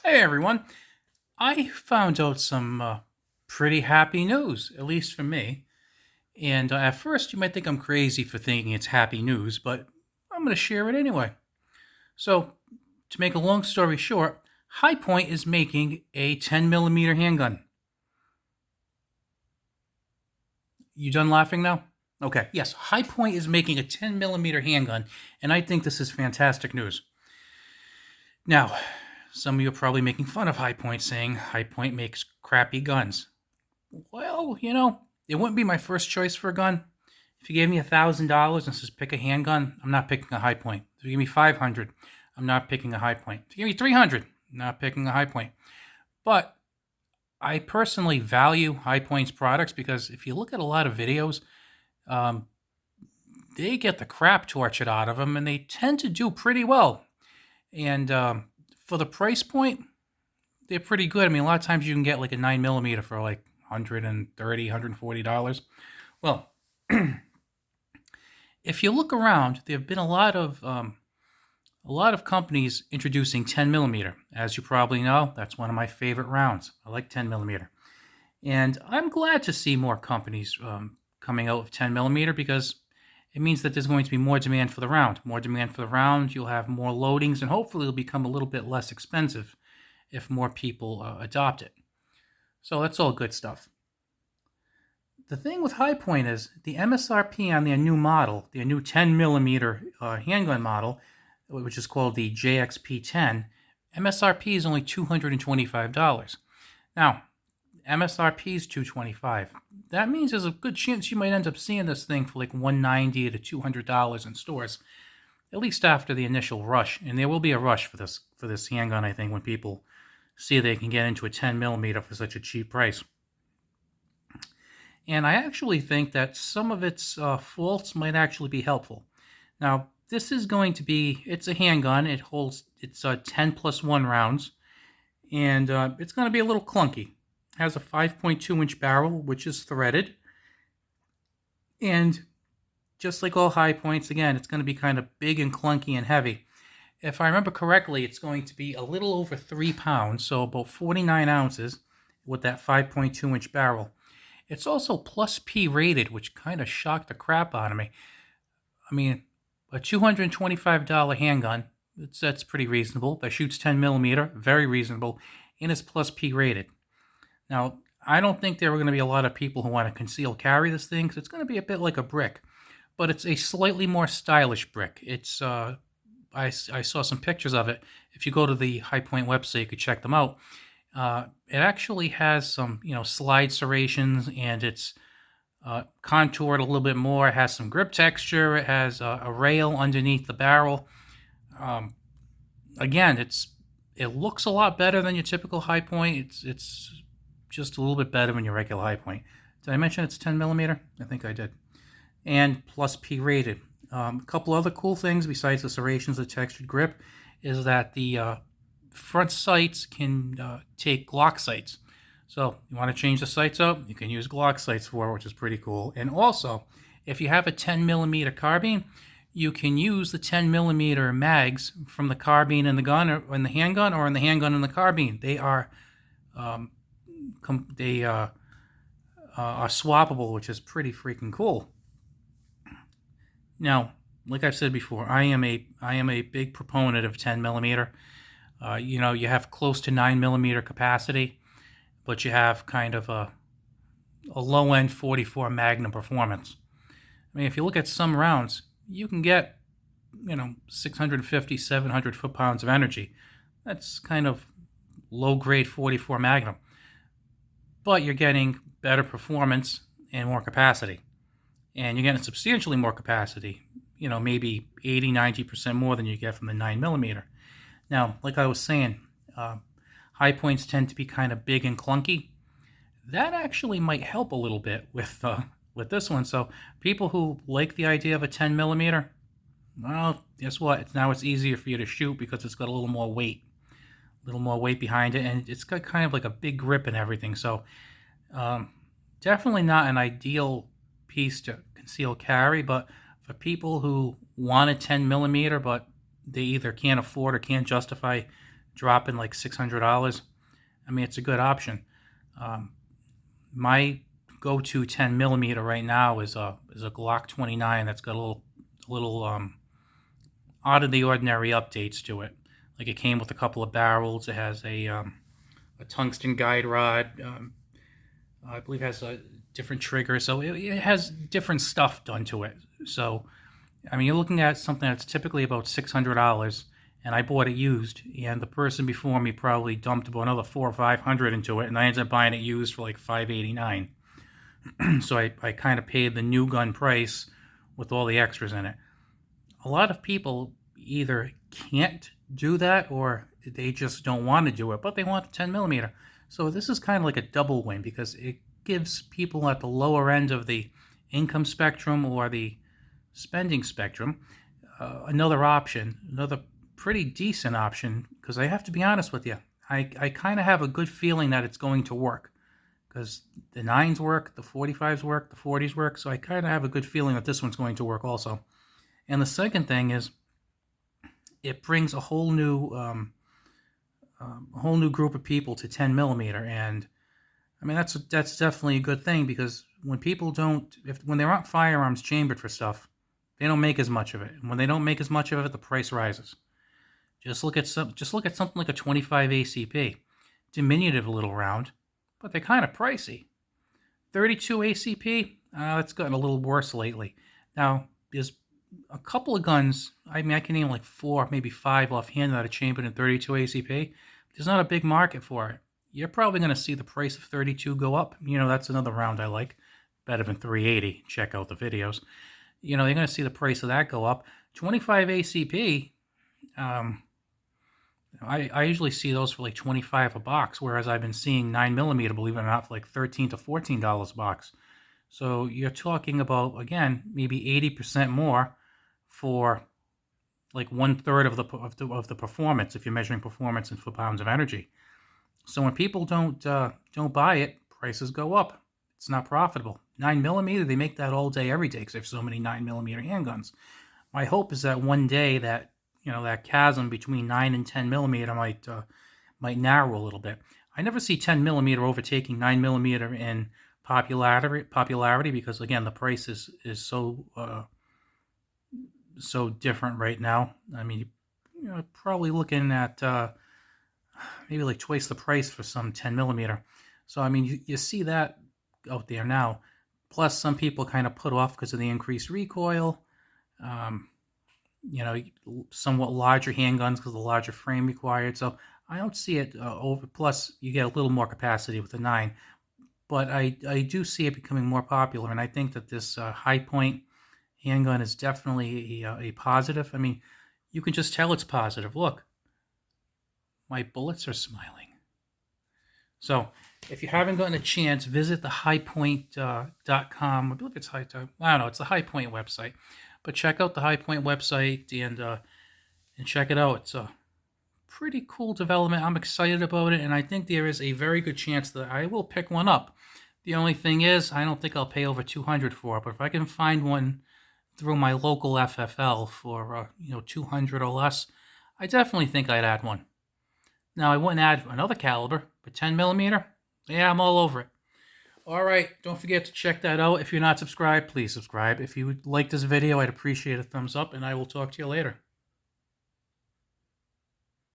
Hey everyone, I found out some pretty happy news, at least for me. And at first, you might think I'm crazy for thinking it's happy news, but I'm going to share it anyway. So, to make a long story short, High Point is making a 10 millimeter handgun. You done laughing now? Okay, yes, High Point is making a 10 millimeter handgun, and I think this is fantastic news. Now, some of you are probably making fun of High Point, saying High Point makes crappy guns. Well, it wouldn't be my first choice for a gun. If you gave me $1,000 and says pick a handgun, I'm not picking a High Point. If you give me 500, I'm not picking a High Point. If you give me 300, I'm not picking a High Point. But I personally value High Point's products because if you look at a lot of videos, um, they get the crap tortured out of them, and they tend to do pretty well. And for the price point, they're pretty good. I mean, a lot of times you can get like a 9 millimeter for like $130, $140. Well, if you look around, there have been a lot of companies introducing 10 millimeter. As you probably know, that's one of my favorite rounds. I like 10 millimeter, and I'm glad to see more companies coming out with 10 millimeter because it means that there's going to be more demand for the round. More demand for the round, you'll have more loadings, and hopefully it'll become a little bit less expensive if more people adopt it. So that's all good stuff. The thing with High Point is the MSRP on their new model, their new 10 millimeter handgun model, which is called the JXP10, MSRP is only $225. Now, MSRP is $225. That means there's a good chance you might end up seeing this thing for like $190 to $200 in stores, at least after the initial rush. And there will be a rush for this handgun, I think, when people see they can get into a 10 millimeter for such a cheap price. And I actually think that some of its faults might actually be helpful. Now, this is going to be, it's a handgun. It's 10 plus 1 rounds, and it's going to be a little clunky. It has a 5.2 inch barrel, which is threaded. And just like all High Points, again, it's going to be kind of big and clunky and heavy. If I remember correctly, it's going to be a little over 3 pounds, so about 49 ounces with that 5.2 inch barrel. It's also plus P rated, which kind of shocked the crap out of me. I mean, a $225 handgun, that's pretty reasonable. That shoots 10 millimeter, very reasonable, and it's plus P rated. Now, I don't think there are going to be a lot of people who want to conceal carry this thing, because it's going to be a bit like a brick, but it's a slightly more stylish brick. It's I saw some pictures of it. If you go to the High Point website, you could check them out. It actually has some, slide serrations, and it's contoured a little bit more. It has some grip texture. It has a rail underneath the barrel. Again, it looks a lot better than your typical High Point. It's just a little bit better than your regular High Point. Did I mention it's 10 millimeter? I think I did. And plus P rated. A couple other cool things besides the serrations, the textured grip, is that the front sights can take Glock sights. So you want to change the sights out, you can use Glock sights for it, which is pretty cool. And also, if you have a 10 millimeter carbine, you can use the 10 millimeter mags from the carbine in the gun, or in the handgun, or in the handgun and the carbine. They are swappable, which is pretty freaking cool. Now, like I've said before, I am a big proponent of 10 millimeter. You have close to 9 millimeter capacity, but you have kind of a low end 44 Magnum performance. I mean, if you look at some rounds, you can get 650, 700 foot-pounds of energy. That's kind of low grade 44 Magnum, but you're getting better performance and more capacity, and you're getting substantially more capacity. Maybe 80, 90% more than you get from the 9 millimeter. Now, like I was saying, High Points tend to be kind of big and clunky. That actually might help a little bit with this one. So people who like the idea of a 10 millimeter, well, guess what? Now it's easier for you to shoot because it's got a little more weight behind it, and it's got kind of like a big grip and everything. So definitely not an ideal piece to conceal carry, but for people who want a 10 millimeter, but they either can't afford or can't justify dropping like $600, I mean, it's a good option. My go-to 10 millimeter right now is a Glock 29 that's got a little out of the ordinary updates to it. Like, it came with a couple of barrels. It has a tungsten guide rod. I believe it has a different trigger, so it has different stuff done to it. So, I mean, you're looking at something that's typically about $600, and I bought it used, and the person before me probably dumped about another $400 or $500 into it, and I ended up buying it used for like $589. So I kind of paid the new gun price with all the extras in it. A lot of people either can't do that or they just don't want to do it, but they want the 10 millimeter. So this is kind of like a double win because it gives people at the lower end of the income spectrum or the spending spectrum another option, another pretty decent option, because I have to be honest with you, I kind of have a good feeling that it's going to work, because the 9s work, the 45s work, the 40s work, so I kind of have a good feeling that this one's going to work also. And the second thing is, it brings a whole new group of people to 10 millimeter, and I mean that's definitely a good thing, because when people when there aren't firearms chambered for stuff, they don't make as much of it. And when they don't make as much of it, the price rises. Just look at something like a 25 ACP, diminutive little round, but they're kind of pricey. 32 ACP, that's gotten a little worse lately. Now, there's a couple of guns, I mean, I can name like 4, maybe 5 offhand that are chambered in 32 ACP. There's not a big market for it. You're probably going to see the price of 32 go up. You know, that's another round I like, better than 380. Check out the videos. You know, you're going to see the price of that go up. 25 ACP, I usually see those for like $25 a box, whereas I've been seeing 9mm, believe it or not, for like $13 to $14 a box. So you're talking about, again, maybe 80% more for like 1/3 of the performance, if you're measuring performance in foot-pounds of energy. So when people don't buy it, prices go up. It's not profitable. 9mm, they make that all day, every day, because there's so many 9mm handguns. My hope is that one day that, you know, that chasm between 9 and 10mm might narrow a little bit. I never see 10mm overtaking 9mm in popularity, because again, the price is so different right now. I mean, you're probably looking at maybe like twice the price for some 10mm. So I mean, you see that out there now. Plus, some people kind of put off because of the increased recoil. You know, somewhat larger handguns because of the larger frame required. So I don't see it over. Plus, you get a little more capacity with the 9. But I do see it becoming more popular, and I think that this high point handgun is definitely a positive. I mean, you can just tell it's positive. Look, my bullets are smiling. So if you haven't gotten a chance, visit the highpoint.com. I believe it's I don't know, it's the High Point website. But check out the High Point website and check it out. It's a pretty cool development. I'm excited about it, and I think there is a very good chance that I will pick one up. The only thing is, I don't think I'll pay over $200 for it, but if I can find one through my local FFL for $200 or less, I definitely think I'd add one. Now, I wouldn't add another caliber, but 10mm, yeah, I'm all over it. All right, don't forget to check that out. If you're not subscribed, please subscribe. If you like this video, I'd appreciate a thumbs up, and I will talk to you later.